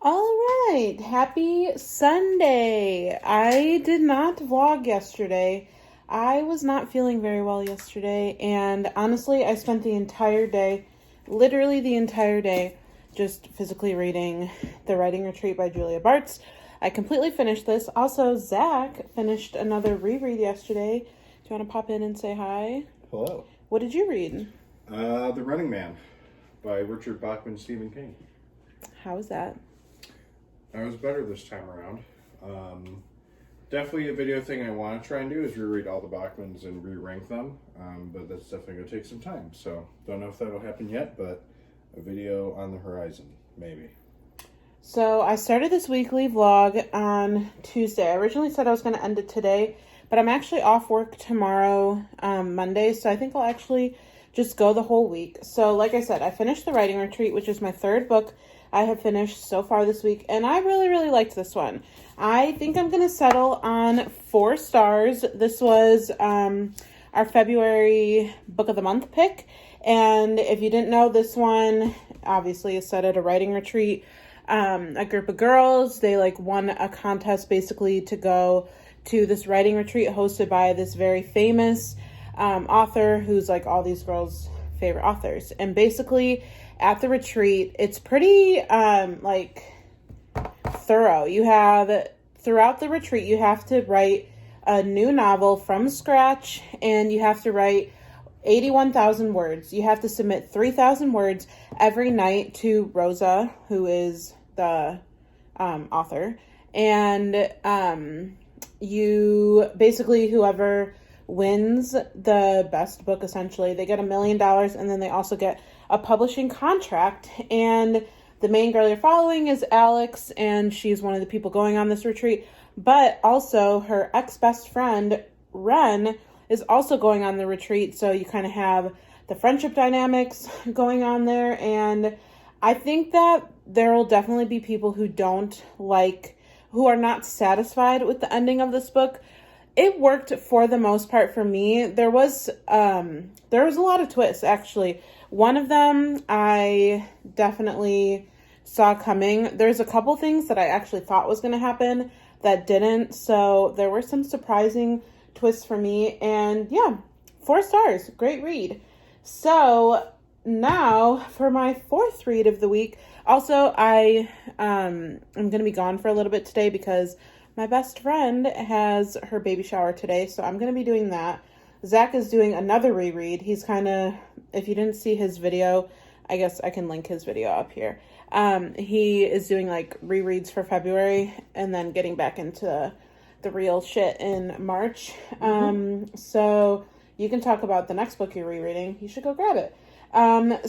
All right, happy Sunday. I did not vlog yesterday. I was not feeling very well yesterday, and honestly, I spent the entire day, literally the entire day, just physically reading The Writing Retreat by Julia Bartz. I completely finished this. Also, Zach finished another reread yesterday. Do you want to pop in and say hi? Hello. What did you read? The Running Man by Richard Bachman, Stephen King. How was that? That was better this time around. Definitely a video thing I want to try and do is reread all the Bachmans and re-rank them, but that's definitely going to take some time. So don't know if that'll happen yet, but a video on the horizon, maybe. So I started this weekly vlog on Tuesday. I originally said I was going to end it today, but I'm actually off work tomorrow, Monday, so I think I'll actually just go the whole week. So like I said, I finished The Writing Retreat, which is my 3rd book I have finished so far this week, and I really, really liked this one. I think I'm going to settle on 4 stars. This was our February Book of the Month pick, and if you didn't know, this one obviously is set at a writing retreat. A group of girls, they like won a contest basically to go to this writing retreat hosted by this very famous author who's like all these girls' favorite authors. And basically at the retreat, it's pretty like thorough. You have, throughout the retreat, you have to write a new novel from scratch, and you have to write 81,000 words. You have to submit 3,000 words every night to Rosa, who is the author. And you basically, whoever wins the best book, essentially, they get $1 million, and then they also get a publishing contract. And the main girl you're following is Alex, and she's one of the people going on this retreat. But also her ex-best friend, Ren, is also going on the retreat. So you kind of have the friendship dynamics going on there. And I think that there will definitely be people who who are not satisfied with the ending of this book. It worked for the most part for me. There was a lot of twists, actually. One of them I definitely saw coming. There's a couple things that I actually thought was going to happen that didn't. So there were some surprising twists for me. And yeah, 4 stars. Great read. So now for my 4th read of the week. Also, I'm going to be gone for a little bit today because my best friend has her baby shower today. So I'm going to be doing that. Zach is doing another reread. He's kind of, if you didn't see his video, I guess I can link his video up here. He is doing like rereads for February and then getting back into the real shit in March. So you can talk about the next book you're rereading. You should go grab it.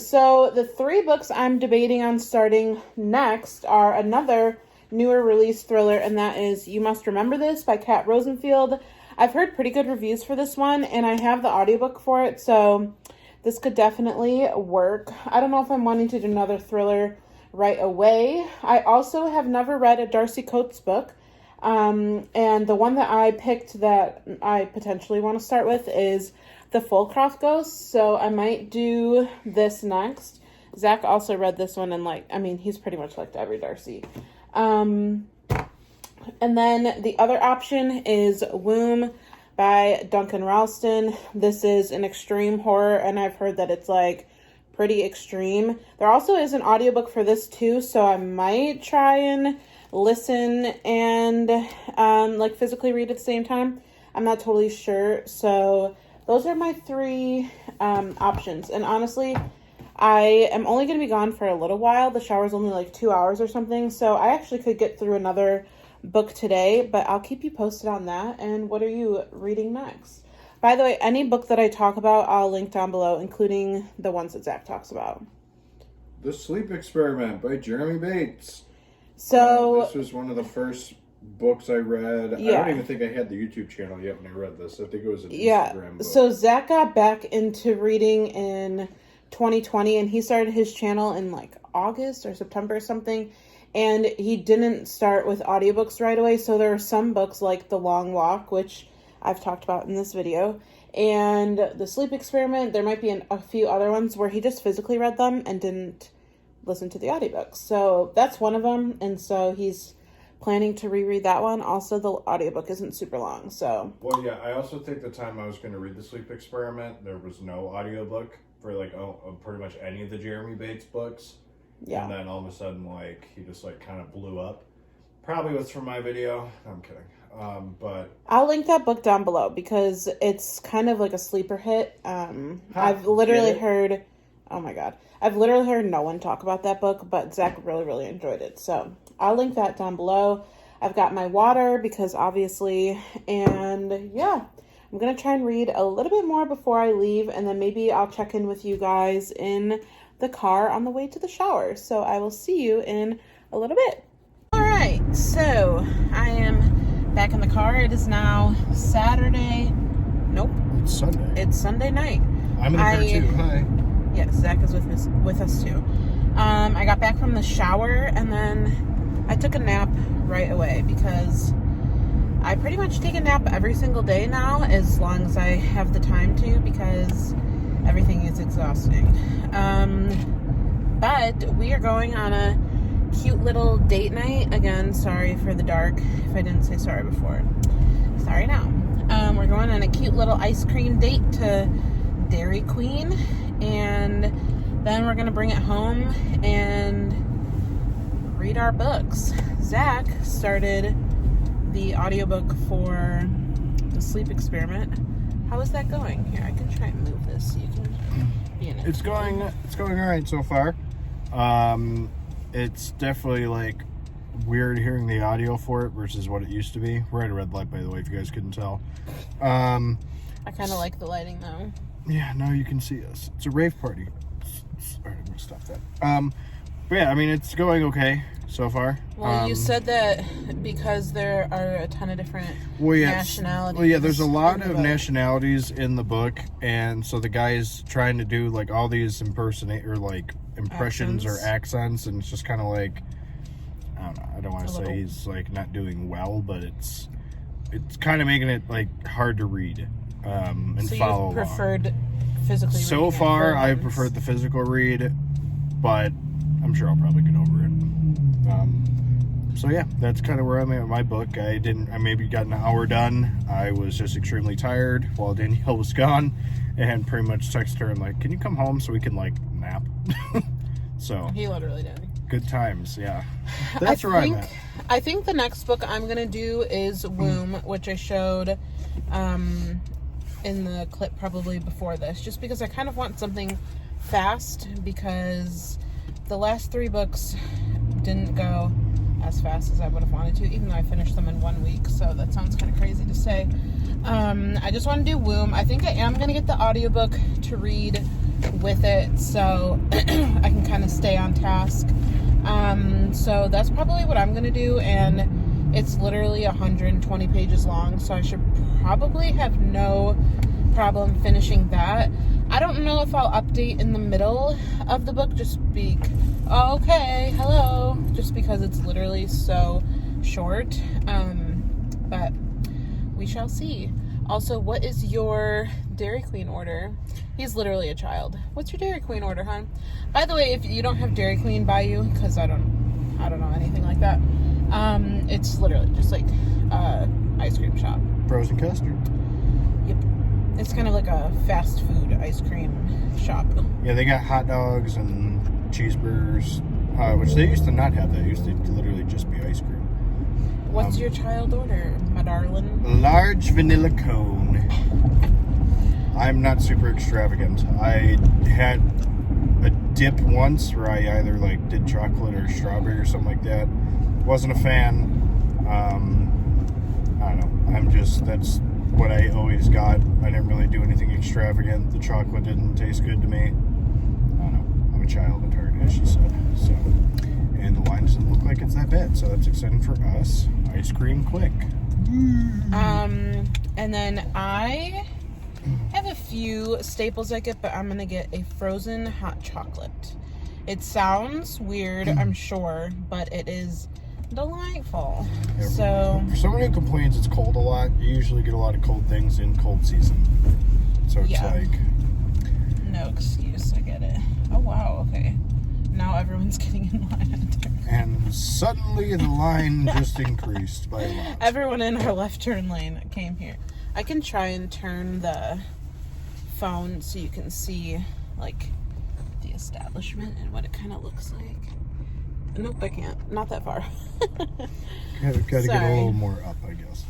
So the 3 books I'm debating on starting next are another newer release thriller, and that is You Must Remember This by Kat Rosenfield. I've heard pretty good reviews for this one, and I have the audiobook for it, so this could definitely work. I don't know if I'm wanting to do another thriller right away. I also have never read a Darcy Coates book, and the one that I picked that I potentially want to start with is The Fullcroft Ghost, so I might do this next. Zach also read this one, and he's pretty much liked every Darcy. And then the other option is Womb by Duncan Ralston. This is an extreme horror, and I've heard that it's pretty extreme. There also is an audiobook for this too, so I might try and listen and physically read at the same time. I'm not totally sure. So those are my 3 options. And honestly, I am only going to be gone for a little while. The shower's only 2 hours or something, so I actually could get through another book today, but I'll keep you posted on that. And what are you reading next? By the way, any book that I talk about, I'll link down below, including the ones that Zach talks about. The Sleep Experiment by Jeremy Bates. So this was one of the first books I read. Yeah. I don't even think I had the YouTube channel yet when I read this. I think it was an Instagram book. So Zach got back into reading in 2020, and he started his channel in August or September or something, and he didn't start with audiobooks right away. So there are some books like The Long Walk, which I've talked about in this video, and The Sleep Experiment. There might be a few other ones where he just physically read them and didn't listen to the audiobooks. So that's one of them, and so he's planning to reread that one. Also, the audiobook isn't super long, so. Well, yeah, I also think the time I was going to read The Sleep Experiment, there was no audiobook for pretty much any of the Jeremy Bates books. Yeah. And then all of a sudden, he just kind of blew up. Probably was from my video. I'm kidding. But I'll link that book down below because it's kind of like a sleeper hit. I've literally heard, oh my God, I've literally heard no one talk about that book, but Zach really, really enjoyed it. So I'll link that down below. I've got my water because obviously, and yeah, I'm going to try and read a little bit more before I leave, and then maybe I'll check in with you guys in the car on the way to the shower. So I will see you in a little bit. All right, so I am back in the car. It is now Saturday. Nope. It's Sunday. It's Sunday night. I'm in the car too. Hi. Yes, Zach is with us too. I got back from the shower and then I took a nap right away because I pretty much take a nap every single day now, as long as I have the time to, because everything is exhausting. But we are going on a cute little date night. Again, sorry for the dark if I didn't say sorry before. Sorry now. We're going on a cute little ice cream date to Dairy Queen, and then we're going to bring it home and read our books. Zach started the audiobook for The sleep experiment. How is that going? Here, I can try and move this so you can be in it. It's going all right so far. It's definitely like weird hearing the audio for it versus what it used to be. We're at a red light, by the way, if you guys couldn't tell. I kind of like the lighting though. Yeah, now you can see us. It's a rave party. All right, I'm gonna stop that. But yeah, I mean, it's going okay so far. Well, you said that because there are a ton of different nationalities. Well, yeah, there's a lot of nationalities in the book, and so the guy's trying to do like all these impressions or accents, and it's just kind of like, I don't know. I don't want to say he's like not doing well, but it's kind of making it like hard to read and so follow. You preferred physically. So far, I preferred the physical read, but I'm sure I'll probably get over it. So yeah, that's kind of where I'm at with my book. I maybe got an hour done. I was just extremely tired while Danielle was gone, and pretty much texted her and like, can you come home so we can like nap? So he literally did. Good times, yeah. That's where I'm at. I think the next book I'm gonna do is Womb, which I showed in the clip probably before this, just because I kind of want something fast, because the last 3 books didn't go as fast as I would have wanted to, even though I finished them in 1 week, so that sounds kind of crazy to say. I just want to do Womb. I think I am going to get the audiobook to read with it, so I can kind of stay on task. So that's probably what I'm going to do, and it's literally 120 pages long, so I should probably have no problem finishing that. I don't know if I'll update in the middle of the book, just because it's literally so short, but we shall see. Also, what is your Dairy Queen order? He's literally a child. What's your Dairy Queen order, hon? By the way, if you don't have Dairy Queen by you, because I don't know anything like that, it's literally just like ice cream shop. Frozen custard. Yep. It's kind of like a fast food ice cream shop. Yeah, they got hot dogs and cheeseburgers, which they used to not have that. It used to literally just be ice cream. What's your child order, my darling? Large vanilla cone. I'm not super extravagant. I had a dip once where I either like did chocolate or strawberry or something like that. Wasn't a fan. I don't know. That's what I always got. I didn't really do anything extravagant. The chocolate didn't taste good to me. I don't know. I'm a child at heart, as she said. So, and the line doesn't look like it's that bad, so that's exciting for us. Ice cream quick. And then I have a few staples I get, but I'm gonna get a frozen hot chocolate. It sounds weird, I'm sure, but it is delightful. Yeah, so for someone who complains it's cold a lot, you usually get a lot of cold things in cold season. So it's like no excuse. I get it. Oh wow, okay. Now everyone's getting in line. And suddenly the line just increased by a lot. Everyone in our left turn lane came here. I can try and turn the phone so you can see like the establishment and what it kind of looks like. Nope, I can't. Not that far. Gotta get a little more up, I guess.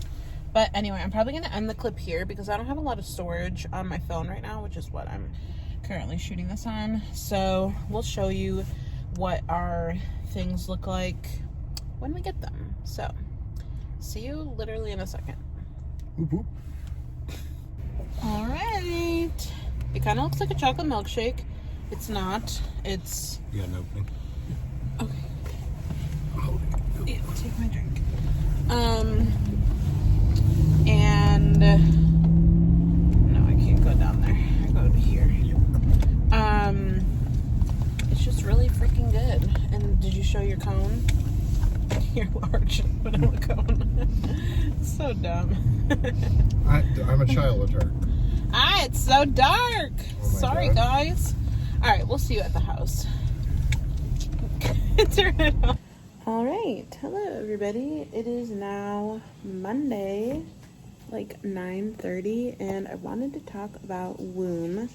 But anyway, I'm probably going to end the clip here because I don't have a lot of storage on my phone right now, which is what I'm currently shooting this on. So we'll show you what our things look like when we get them. So see you literally in a second. Whoop, whoop. All right. It kind of looks like a chocolate milkshake. It's not. It's... You got an opening? Okay. Yeah, take my drink. And no, I can't go down there. I go to here. It's just really freaking good. And did you show your cone? Your large vanilla cone. It's so dumb. I'm a child at heart. It's so dark. Sorry, God. guys. All right, we'll see you at the house. Turn it on. All right, hello everybody. It is now Monday, like 9:30, and I wanted to talk about Womb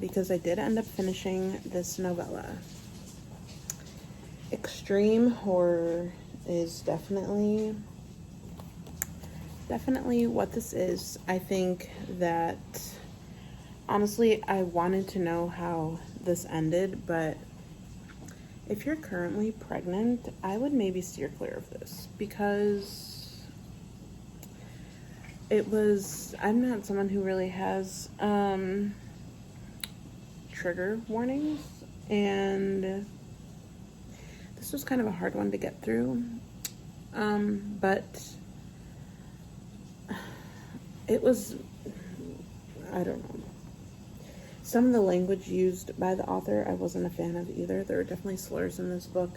because I did end up finishing this novella. Extreme horror is definitely definitely what this is. I think that, honestly, I wanted to know how this ended, but if you're currently pregnant, I would maybe steer clear of this because I'm not someone who really has trigger warnings, and this was kind of a hard one to get through. But it was, I don't know. Some of the language used by the author I wasn't a fan of either. There were definitely slurs in this book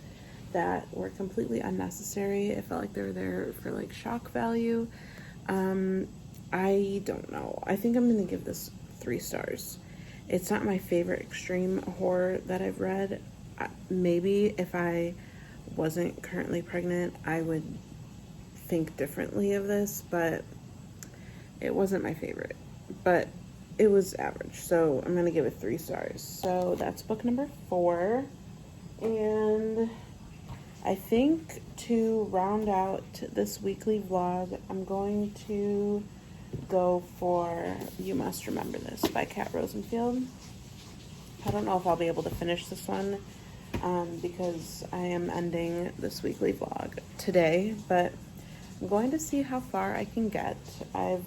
that were completely unnecessary. It felt like they were there for like shock value. I don't know. I think I'm going to give this 3 stars. It's not my favorite extreme horror that I've read. Maybe if I wasn't currently pregnant, I would think differently of this, but it wasn't my favorite. But it was average, so I'm going to give it 3 stars. So that's book number 4. And I think to round out this weekly vlog, I'm going to go for You Must Remember This by Kat Rosenfield. I don't know if I'll be able to finish this one because I am ending this weekly vlog today, but I'm going to see how far I can get. I've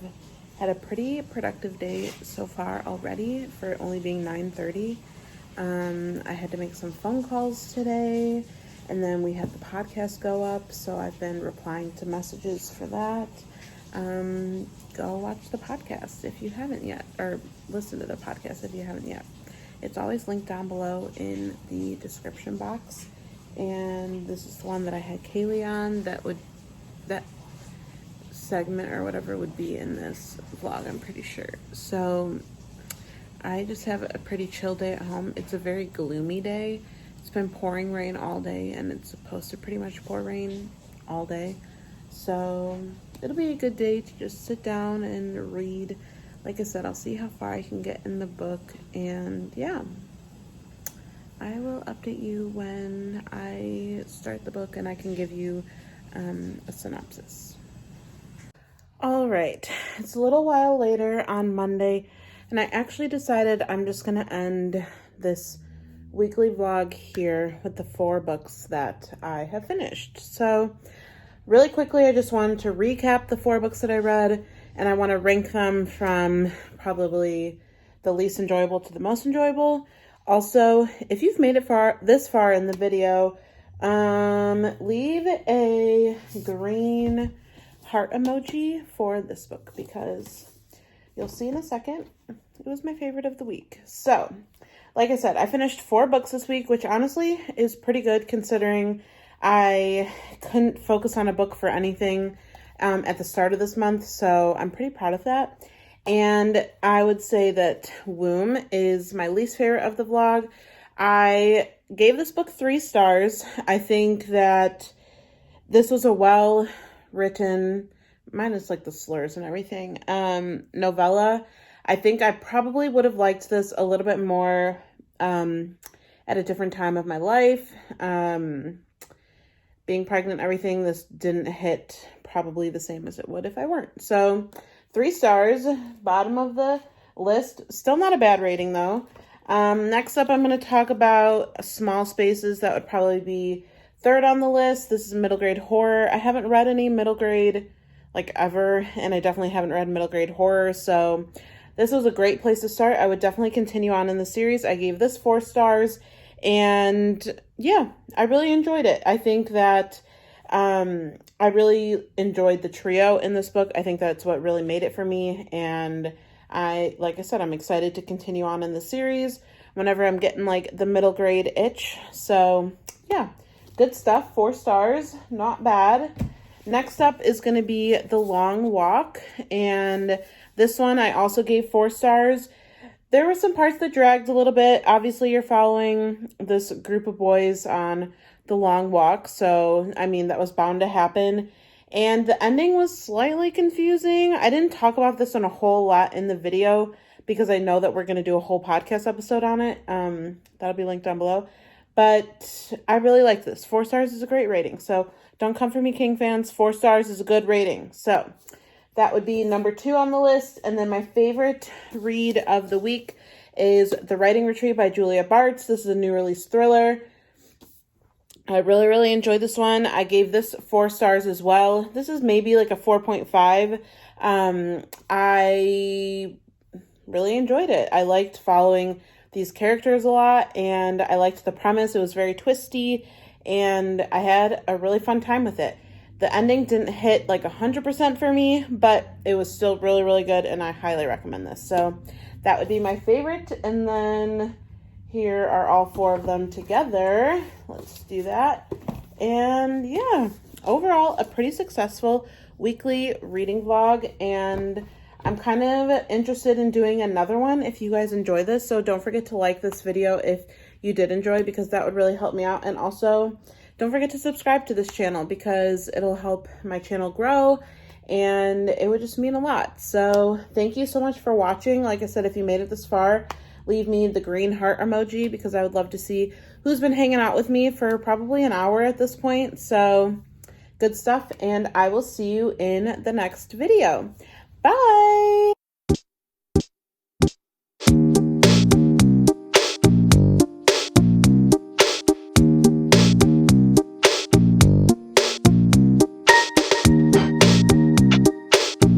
had a pretty productive day so far already for only being 9:30. I had to make some phone calls today, and then we had the podcast go up, so I've been replying to messages for that. Go watch the podcast if you haven't yet, or listen to the podcast if you haven't yet. It's always linked down below in the description box, and this is the one that I had Kaylee on. That segment or whatever would be in this vlog, I'm pretty sure. So I just have a pretty chill day at home. It's a very gloomy day. It's been pouring rain all day, and it's supposed to pretty much pour rain all day. So it'll be a good day to just sit down and read. Like I said, I'll see how far I can get in the book, and yeah, I will update you when I start the book and I can give you a synopsis. All right, it's a little while later on Monday, and I actually decided I'm just going to end this weekly vlog here with the 4 books that I have finished. So really quickly, I just wanted to recap the 4 books that I read, and I want to rank them from probably the least enjoyable to the most enjoyable. Also, if you've made it this far in the video, leave a green heart emoji for this book because you'll see in a second, it was my favorite of the week. So, like I said, I finished 4 books this week, which honestly is pretty good considering I couldn't focus on a book for anything at the start of this month, so I'm pretty proud of that. And I would say that Womb is my least favorite of the vlog. I gave this book 3 stars. I think that this was a well-written, minus like the slurs and everything, novella. I think I probably would have liked this a little bit more at a different time of my life. Being pregnant and everything, this didn't hit probably the same as it would if I weren't. So 3 stars, bottom of the list. Still not a bad rating though. Next up, I'm going to talk about Small Spaces. That would probably be 3rd on the list. This is middle grade horror. I haven't read any middle grade like ever, and I definitely haven't read middle grade horror, so this was a great place to start. I would definitely continue on in the series. I gave this 4 stars, and yeah, I really enjoyed it. I think that I really enjoyed the trio in this book. I think that's what really made it for me, and like I said, I'm excited to continue on in the series whenever I'm getting like the middle grade itch. So yeah, good stuff. 4 stars, not bad. Next up is going to be The Long Walk, and this one I also gave 4 stars. There were some parts that dragged a little bit. Obviously, you're following this group of boys on the long walk, so I mean, that was bound to happen. And the ending was slightly confusing. I didn't talk about this on a whole lot in the video because I know that we're going to do a whole podcast episode on it. That'll be linked down below. But I really like this. 4 stars is a great rating. So don't come for me, King fans. 4 stars is a good rating. So that would be number 2 on the list. And then my favorite read of the week is The Writing Retreat by Julia Bartz. This is a new release thriller. I really, really enjoyed this one. I gave this 4 stars as well. This is maybe like a 4.5. I really enjoyed it. I liked following these characters a lot, and I liked the premise. It was very twisty, and I had a really fun time with it. The ending didn't hit like 100% for me, but it was still really, really good, and I highly recommend this. So that would be my favorite, and then here are all 4 of them together. Let's do that. And yeah, overall, a pretty successful weekly reading vlog, and I'm kind of interested in doing another one if you guys enjoy this. So don't forget to like this video if you did enjoy, because that would really help me out. And also, don't forget to subscribe to this channel because it'll help my channel grow, and it would just mean a lot. So thank you so much for watching. Like I said, if you made it this far, leave me the green heart emoji because I would love to see who's been hanging out with me for probably an hour at this point. So good stuff, and I will see you in the next video. Bye!